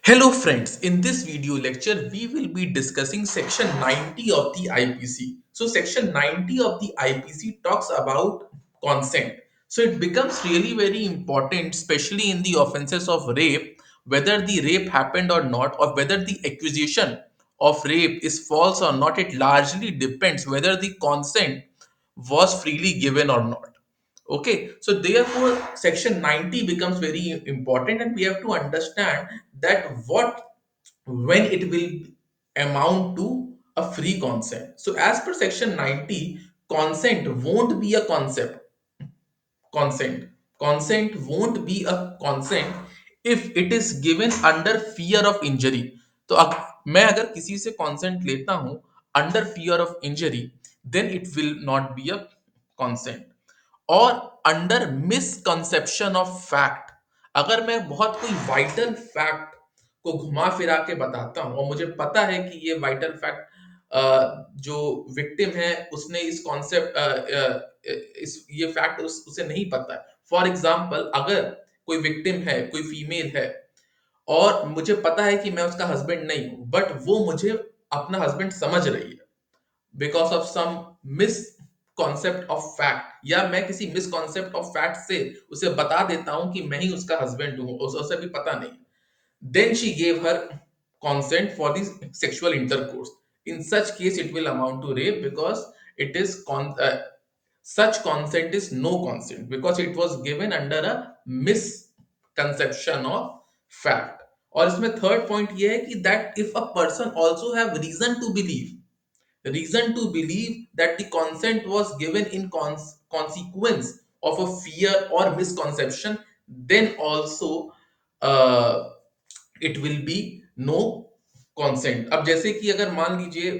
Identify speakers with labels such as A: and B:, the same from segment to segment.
A: Hello friends, in this video lecture we will be discussing section 90 of the IPC. So section 90 of the IPC talks about consent. So it becomes really very important, especially in the offenses of rape, whether the rape happened or not, or whether the accusation of rape is false or not. It largely depends whether the consent was freely given or not. Okay, so therefore, section 90 becomes very important, and we have to understand that what when it will amount to a free consent. So, as per section 90, consent won't be a concept consent. Consent won't be a consent if it is given under fear of injury. तो मैं अगर किसी से consent लेता हूं under fear of injury, then it will not be a consent. और under misconception of fact, अगर मैं बहुत कोई वाइटल फैक्ट को घुमा फिरा के बताता हूं और मुझे पता है कि ये वाइटल फैक्ट जो विक्टिम है उसने इस कॉन्सेप्ट इस ये फैक्ट उसे नहीं पता है। फॉर एग्जाम्पल, अगर कोई विक्टिम है, कोई फीमेल है और मुझे पता है कि मैं उसका हस्बैंड नहीं हूं, बट वो मुझे अपना हस्बैंड समझ रही है because of some miss concept of fact, या मैं किसी मिस कॉन्सेप्ट ऑफ फैक्ट से उसे बता देता हूं कि मैं ही उसका हस्बैंड हूं, उसे भी पता नहीं, then she gave her consent for the sexual intercourse. In such case it will amount to rape because it is such consent is no consent because it was given under a misconception of fact. और इसमें third point ये है कि that if a person also have reason to believe that the consent was given in consequence of a fear or misconception, then also uh, it will be no consent. अब जैसे कि अगर मान लीजिए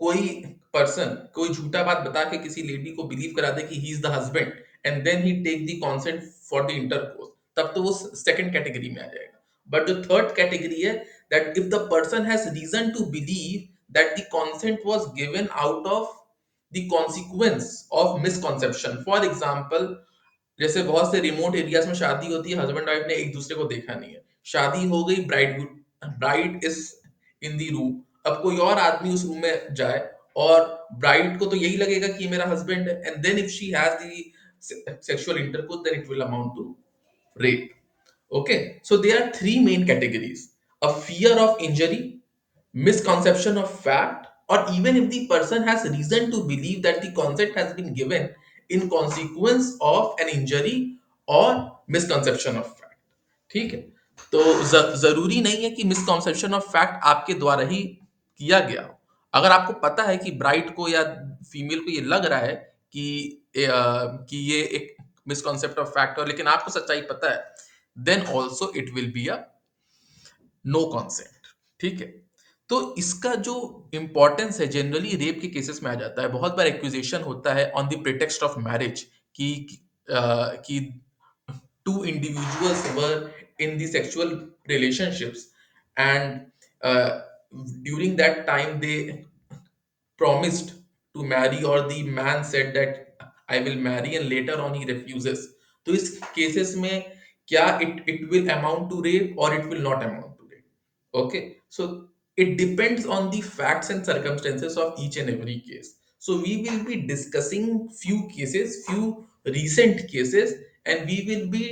A: कोई पर्सन कोई झूठा बात बता के किसी लेडी को बिलीव करा दे कि he is the husband and then he take the consent for the intercourse, तब तो वो सेकंड कैटेगरी में आ जाएगा। बट जो थर्ड कैटेगरी है, that if the person has reason to believe that the consent was given out of the consequence of misconception. For example, जैसे बहुत से रिमोट एरियाज में शादी होती है, हस्बैंड वाइफ ने एक दूसरे को देखा नहीं है, शादी हो गई, bride is in the room, अब कोई और आदमी उस रूम में जाए और ब्राइड को तो यही लगेगा कि ये मेरा हस्बैंड है, and then if she has the sexual intercourse, then it will amount to rape. Okay, so there are three main categories: a fear of injury, misconception of fact, or even if the person has reason to believe that the consent has been given in consequence of an injury or misconception of fact. ठीक है, तो जरूरी नहीं है कि misconception of fact आपके द्वारा ही किया गया हो। अगर आपको पता है कि ब्राइड को या फीमेल को ये लग रहा है कि कि ये एक मिसकॉन्सेप्ट ऑफ फैक्ट है, लेकिन आपको सच्चाई पता है, then also it will be a no consent. ठीक है, तो इसका जो इंपॉर्टेंस है जनरली रेप के केसेस में आ जाता है। बहुत बार एक्यूजेशन होता है on the pretext of marriage कि two individuals were in the sexual relationships, and uh, during that time they promised to marry, or the man said that I will marry, and later on he refuses. तो इस cases में क्या it will amount to rape or it will not amount to rape? Okay, so it depends on the facts and circumstances of each and every case. So we will be discussing few cases, few recent cases, and we will be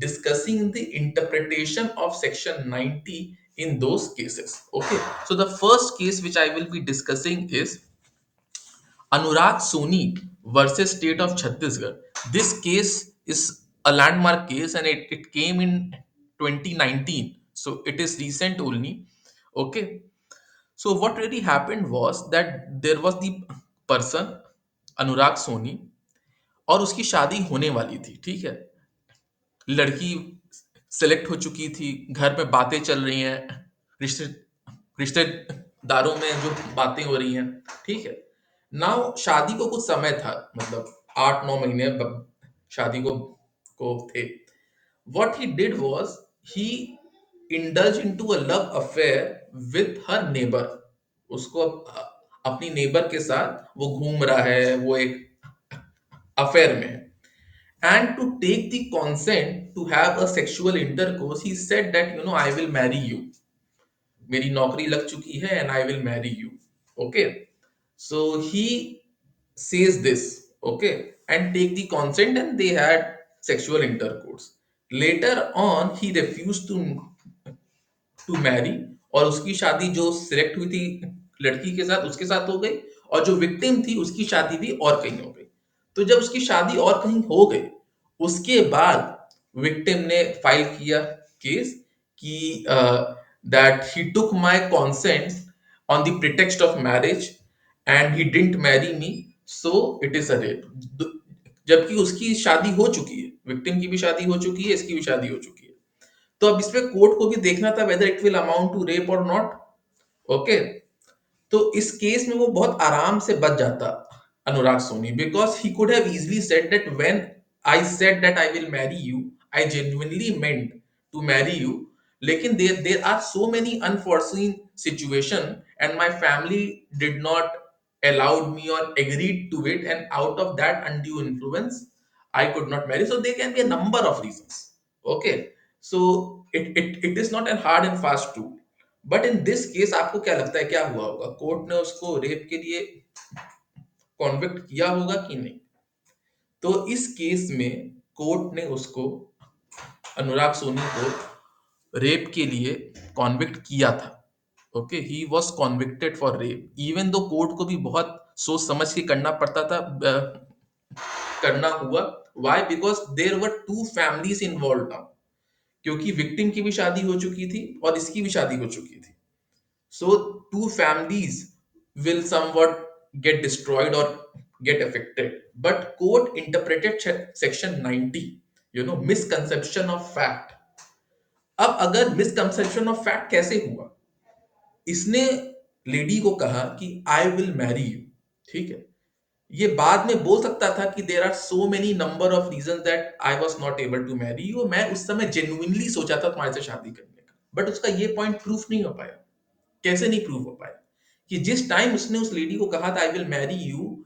A: discussing the interpretation of section 90 in those cases. Okay, so the first case which I will be discussing is Anurag Soni versus State of Chhattisgarh. This case is a landmark case, and it came in 2019. So it is recent only. Okay. So what really happened was that there was the person अनुराग सोनी, और उसकी शादी होने वाली थी। ठीक है, लड़की select हो चुकी थी, घर में बातें चल रही हैं, रिश्ते रिश्तेदारों में जो बातें हो रही हैं। ठीक है, नाउ शादी को कुछ समय था, मतलब 8-9 महीने शादी को थे। What he did was he indulge into a love affair with her neighbour. उसको अपनी नेबर के साथ वो घूम रहा है, वो एक अफेयर में है। and to take the consent to have a sexual intercourse, he said that, I will marry you. मेरी नौकरी लग चुकी है and I will marry you. Okay. So he says this, okay, and take the consent, and they had sexual intercourse. Later on, he refused to marry, और उसकी शादी जो select हुई थी लड़की के साथ, उसके साथ हो गई, और जो विक्टिम थी उसकी शादी भी और कहीं हो गई। तो जब उसकी शादी और कहीं हो गई, उसके बाद विक्टिम ने फाइल किया केस कि that he took my consent on the pretext of marriage and he didn't marry me, so it is a rape. जबकि उसकी शादी हो चुकी है, विक्टिम की भी शादी हो चुकी है, इसकी भी शादी हो चुकी है। तो अब इसमें कोर्ट को भी देखना था whether it will amount to rape और नॉट। ओके। तो इस केस में वो बहुत आराम से बच जाता, Anurag Soni, because he could have easily said that when I said that I will marry you, I genuinely meant to marry you, लेकिन there are so many unforeseen situation and my family did not allowed me or agreed to it, and out of that undue influence I could not marry. So there can be a number of reasons. Okay. So it is not a hard and fast rule. But in this case आपको क्या लगता है क्या हुआ होगा? Court ने उसको rape के लिए कॉन्विक्ट किया होगा कि नहीं? तो इस केस में कोर्ट ने उसको, अनुराग सोनी को, रेप के लिए कॉन्विक्ट किया था। Okay, he was convicted for rape, even though court को भी बहुत सोच समझ के करना पड़ता था, करना हुआ। Why? Because there were two families involve now, क्योंकि विक्टिम की भी शादी हो चुकी थी और इसकी भी शादी हो चुकी थी। So two families will somewhat get destroyed or get affected. But court interpreted section 90, misconception of fact. अब अगर misconception of fact कैसे हुआ? इसने लेडी को कहा कि आई विल मैरी यू, ठीक है। ये बाद में बोल सकता था कि there are so many number of reason that I was not able to marry you, मैं उस समय जेन्युइनली सोचा था तुम्हारे से शादी करने का, बट उसका ये पॉइंट प्रूफ नहीं हो पाया। कैसे नहीं प्रूव हो पाया? कि जिस टाइम उसने उस लेडी को कहा था आई विल मैरी यू,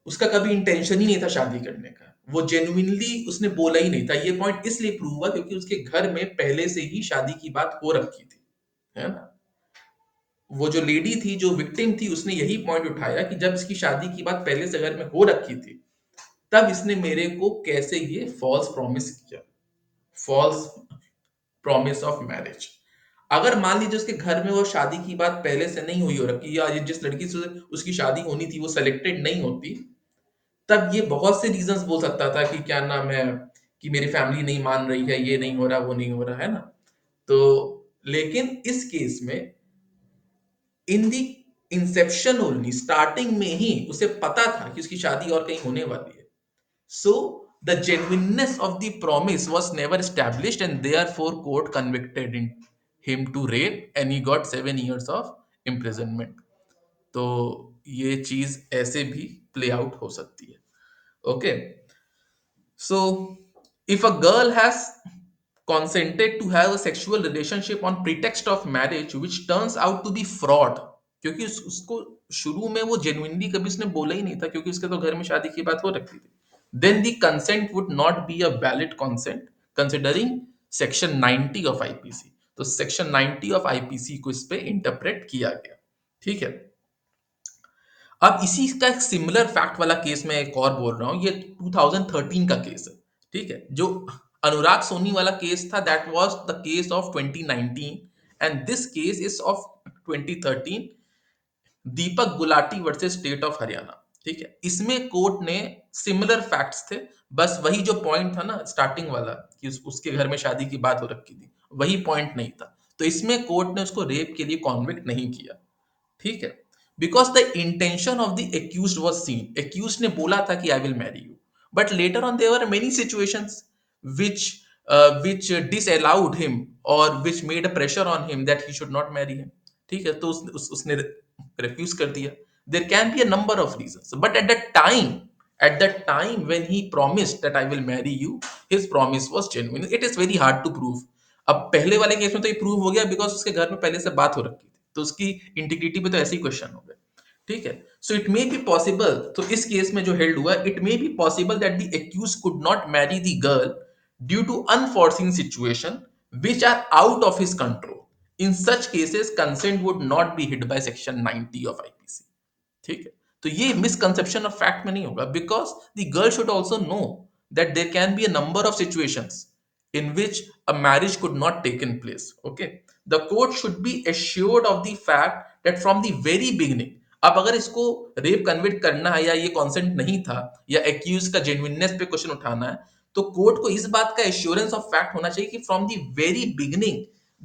A: उसका कभी इंटेंशन ही नहीं था शादी करने का, वो जेन्युइनली उसने बोला ही नहीं था। ये पॉइंट इसलिए प्रूव हुआ क्योंकि उसके घर में पहले से ही शादी की बात हो रखी थी, है ना। वो जो लेडी थी, जो विक्टिम थी, उसने यही पॉइंट उठाया कि जब इसकी शादी की बात पहले से घर में हो रखी थी, तब इसने मेरे को कैसे ये फॉल्स प्रॉमिस किया, फॉल्स प्रॉमिस ऑफ मैरिज। अगर मान लीजिए उसके घर में वो शादी की बात पहले से नहीं हुई हो रखी, या ये जिस लड़की से उसकी शादी होनी थी वो सेलेक्टेड नहीं होती, तब ये बहुत से रीजंस बोल सकता था कि क्या नाम है, कि मेरी फैमिली नहीं मान रही है, ये नहीं हो रहा, वो नहीं हो रहा, है ना। तो लेकिन इस केस में इन दी इंसेप्शन ओनली, स्टार्टिंग में ही उसे पता था कि उसकी शादी और कहीं होने वाली है। So the genuineness of the promise was never established, and therefore court convicted him to rape, and he got 7 years of imprisonment. तो ये चीज ऐसे भी प्ले आउट हो सकती है। Okay. So, if a girl has consented to have a sexual relationship on pretext of marriage which turns out to be fraud, क्योंकि उसको शुरू में वो जेन्युइनली कभी उसने बोला ही नहीं था, क्योंकि उसके तो घर में शादी की बात हो रखी थी, then the consent would not be a valid consent considering section 90 of IPC। तो सेक्शन 90 ऑफ आईपीसी को इस पे इंटरप्रेट किया गया। ठीक है। अब इसी का एक सिमिलर फैक्ट वाला केस मैं एक और बोल रहा हूँ, ये 2013 का केस है। ठीक है। जो अनुराग सोनी वाला केस था, that was the case of 2019, and this case is of 2013, Deepak Gulati versus state of Haryana. ठीक है। इसमें कोर्ट ने सिमिलर फैक्ट्स थे, बस वही जो पॉइंट था ना स्टार्टिंग वाला कि उसके घर में शादी की बात हो रखी थी, वही पॉइंट नहीं था। तो इसमें कोर्ट ने उसको रेप के लिए कॉन्विक्ट नहीं किया। ठीक है। Because the intention of the accused was seen, accused ने बोला था कि I will marry you, but later on there were many situations which which disallowed him or which made a pressure on him that he should not marry him। ठीक है। तो उसने refuse कर दिया। there can be a number of reasons, but at that time when he promised that I will marry you, his promise was genuine। it is very hard to prove। अब पहले वाले case में तो ये prove हो गया because उसके घर में पहले से बात हो रखी थी, तो उसकी इंटीग्रिटी पे तो ऐसे ही क्वेश्चन हो गए। ठीक है। So it may be possible, तो इस केस में जो हेल्ड हुआ, it may be possible that the accused could not marry the girl due to unforeseen situation which are out of his control. In such cases consent would not be hit by section 90 of IPC. ठीक है। तो ये misconception of fact में नहीं होगा, because the girl should also know that there can be a number of situations in which a marriage could not taken place. Okay, the court should be assured of the fact that from the very beginning, अब अगर इसको rape convict करना है या ये consent नहीं था या एक्यूज का जेन्युइननेस पे क्वेश्चन उठाना है, तो कोर्ट को इस बात का एश्योरेंस ऑफ फैक्ट होना चाहिए कि from the very beginning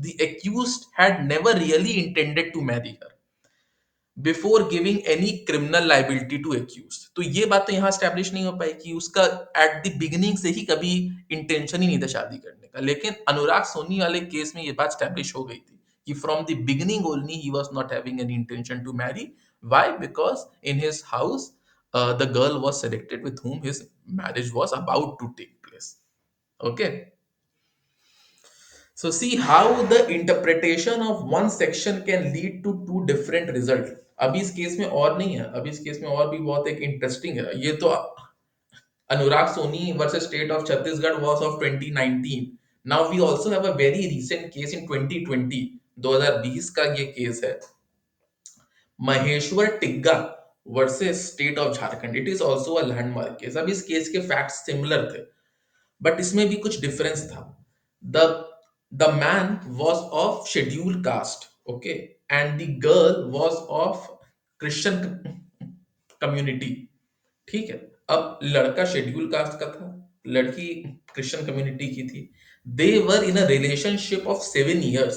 A: the accused had never really intended to marry her before giving any criminal liability to accused. तो ये बात तो यहाँ स्टैब्लिश नहीं हो पाई कि उसका एट द बिगिनिंग से ही कभी इंटेंशन ही नहीं था शादी करने का। लेकिन अनुराग सोनी वाले केस में ये बात स्टैब्लिश हो गई थी कि from the beginning only he was not having any intention to marry. Why? Because in his house the girl was selected with whom his marriage was about to take place. Okay. So see how the interpretation of one section can lead to two different results. अभी इस case में और नहीं है, अभी इस case में और भी बहुत एक इंटरेस्टिंग है। ये तो Anurag Soni versus state of Chhattisgarh was of 2019. Now we also have a very recent case in 2020, 2020 का ये केस है, Maheshwar Tigga versus state of Jharkhand. It is also a landmark case. अब इस केस के फैक्ट्स सिमिलर थे, बट इसमें भी कुछ डिफरेंस था। The the man was of schedule caste, okay, and the girl was of Christian community. ठीक है। अब लड़का शेड्यूल कास्ट का था, लड़की क्रिश्चियन कम्युनिटी की थी। They were in a relationship of 7 years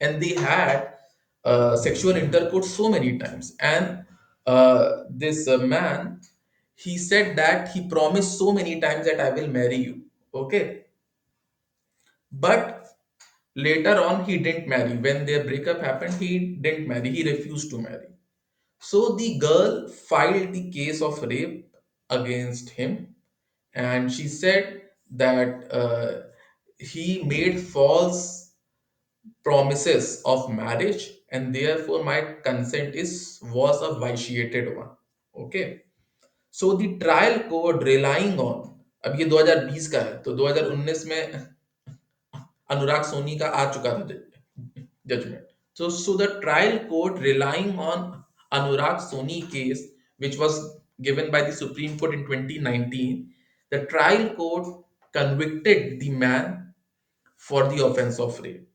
A: and they had sexual intercourse so many times, and this man, he said that he promised so many times that I will marry you. Okay. But later on he didn't marry. When their breakup happened, he didn't marry, he refused to marry. So the girl filed the case of rape against him, and she said that he made false promises of marriage, and therefore my consent is was a vitiated one. Okay. So the trial court relying on, अब ये 2020 का है, तो 2019 में अनुराग सोनी का आ चुका था judgment. So the trial court relying on Anurag Soni case, which was given by the Supreme Court in 2019, the trial court convicted the man for the offense of rape.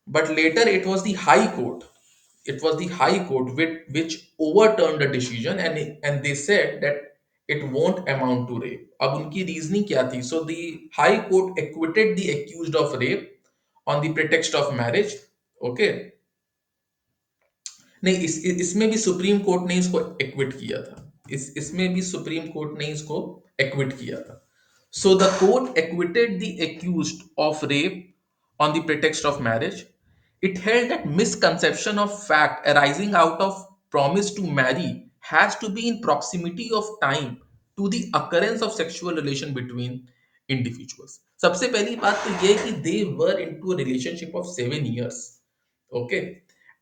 A: But later it was the High Court. It was the High Court which overturned the decision, and they said that it won't amount to rape. अब उनकी reasoning क्या थी? So the High Court acquitted the accused of rape on the pretext of marriage. Okay. नहीं, इसमें भी supreme court ने इसको equity किया था। इसमें भी सुप्रीम कोर्ट ने इसको एक्विट किया था। सो the court acquitted the accused of rape on the pretext of marriage. It held that misconception of fact arising out of promise to marry has to be in proximity of time to the occurrence of sexual relation between individuals. सबसे पहली बात तो ये कि they were into a relationship of 7 years, okay,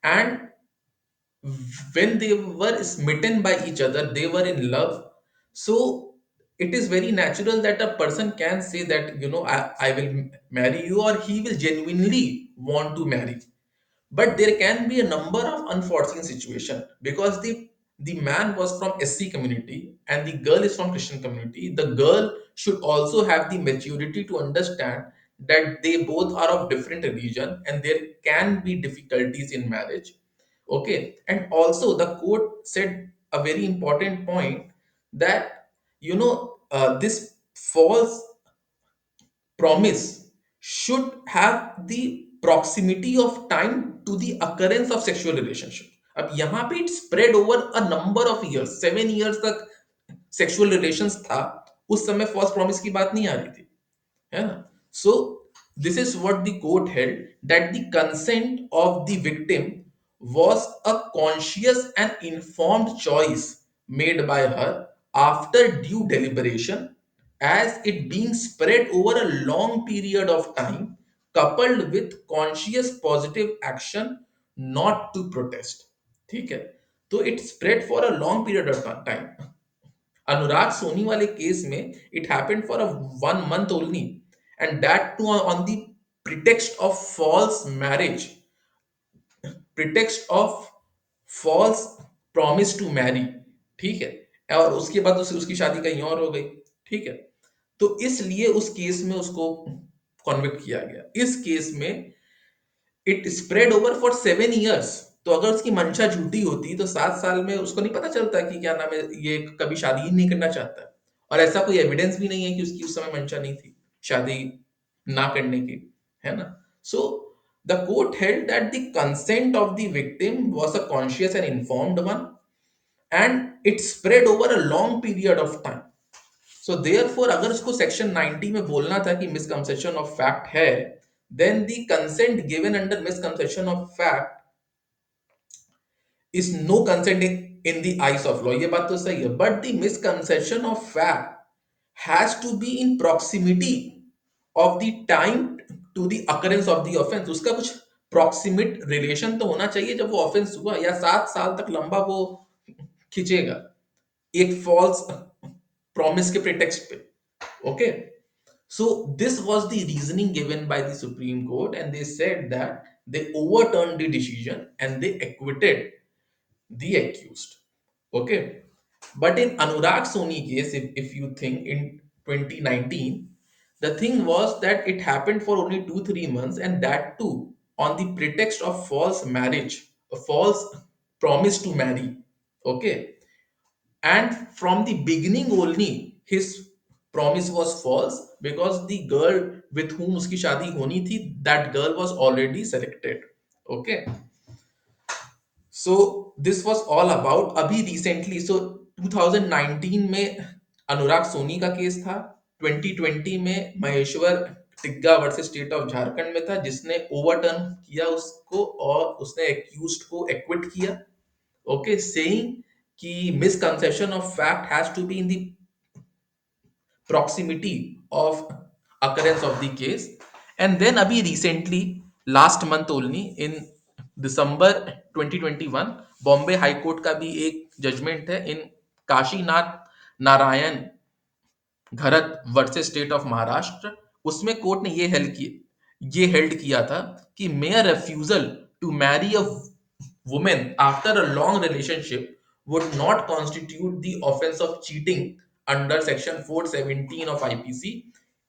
A: and when they were smitten by each other, they were in love. So it is very natural that a person can say that, I will marry you, or he will genuinely want to marry. But there can be a number of unforeseen situations, because the man was from SC community and the girl is from Christian community. The girl should also have the maturity to understand that they both are of different religion and there can be difficulties in marriage. Okay. And also the court said a very important point that, this false promise should have the proximity of time to the occurrence of sexual relationship. अब यहाँ पे it spread over a number of years, 7 years तक sexual relations था। उस समय false promise की बात नहीं आ रही थी, है ना? So this is what the court held, that the consent of the victim was a conscious and informed choice made by her after due deliberation, as it being spread over a long period of time coupled with conscious positive action not to protest. ठीक है। तो it spread for a long period of time. Anurag Soni वाले case में it happened for a 1 month only, and that too on the pretext of false marriage, pretext of false promise to marry. ठीक है, और उसके बाद उसकी शादी कहीं और हो गई. ठीक है, तो इसलिए उस केस में उसको कॉन्विक्ट किया गया. इस केस में it spread over for 7 years. तो अगर उसकी मंशा झूठी होती तो 7 साल में उसको नहीं पता चलता कि क्या नाम है, ये कभी शादी ही नहीं करना चाहता है. और ऐसा कोई एविडेंस भी नहीं है कि उसकी उस समय मंशा नहीं थी शादी ना करने की, है ना. So the court held that the consent of the victim was a conscious and informed one, and it spread over a long period of time. So therefore अगर उसको सेक्शन 90 में बोलना था कि मिसकंसेप्शन ऑफ फैक्ट है, then the consent given under misconception of fact is no consent in the eyes of law. ये बात तो सही है, but the misconception of fact has to be in proximity of the time to the occurrence of the offense. उसका कुछ proximate relation तो होना चाहिए जब वो offense हुआ, या 7 साल तक लंबा वो खींचेगा एक false promise के pretext पे. Okay, so this was the reasoning given by the Supreme Court, and they said that they overturned the decision and they acquitted the accused. Okay. But in Anurag Soni case, if you think in 2019, the thing was that it happened for only 2 3 months, and that too on the pretext of false marriage, a false promise to marry. Okay. And from the beginning only, his promise was false because the girl with whom uski shadi honi thi, that girl was already selected. Okay. So this was all about अभी recently. So 2019 में अनुराग सोनी का case था. 2020 में Maheshwar Tigga versus state of Jharkhand में था, जिसने overturn किया उसको और उसने एक्यूज्ड को एक्विट किया. ओके, सेइंग कि misconception of fact has to be in the proximity of occurrence of the case. And then abhi recently, last month only, in December 2021, Bombay high court का भी एक जजमेंट है in Kashinath Narayan Gharat versus state of Maharashtra. उसमें court ने ये held किया था कि mere refusal to marry a woman after a long relationship would not constitute the offense of cheating under section 417 of IPC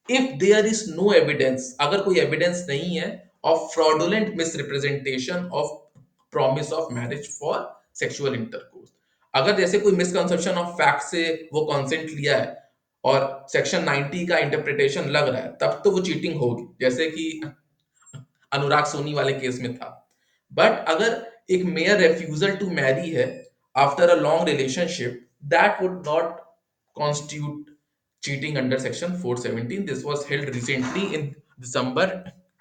A: if there is no evidence, अगर कोई evidence नहीं है of fraudulent misrepresentation of promise of marriage for sexual intercourse. अगर जैसे कोई misconception of fact से वो consent लिया है और सेक्शन 90 का इंटरप्रिटेशन लग रहा है, तब तो वो चीटिंग होगी, जैसे कि अनुराग सोनी वाले केस में था. बट अगर एक मेयर रेफ्यूजल टू मैरी है after a long relationship, that would not constitute cheating under section 417. This was held recently in December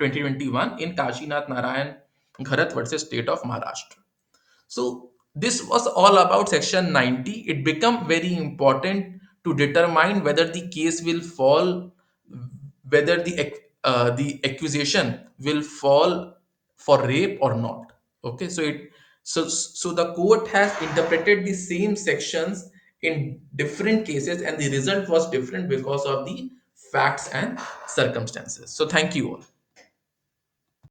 A: 2021 in Kashinath Narayan Gharat versus State of Maharashtra. So this was all about section 90. It become very important to determine whether the case will fall, whether the accusation will fall for rape or not. Okay, so the court has interpreted the same sections in different cases, and the result was different because of the facts and circumstances. So thank you all.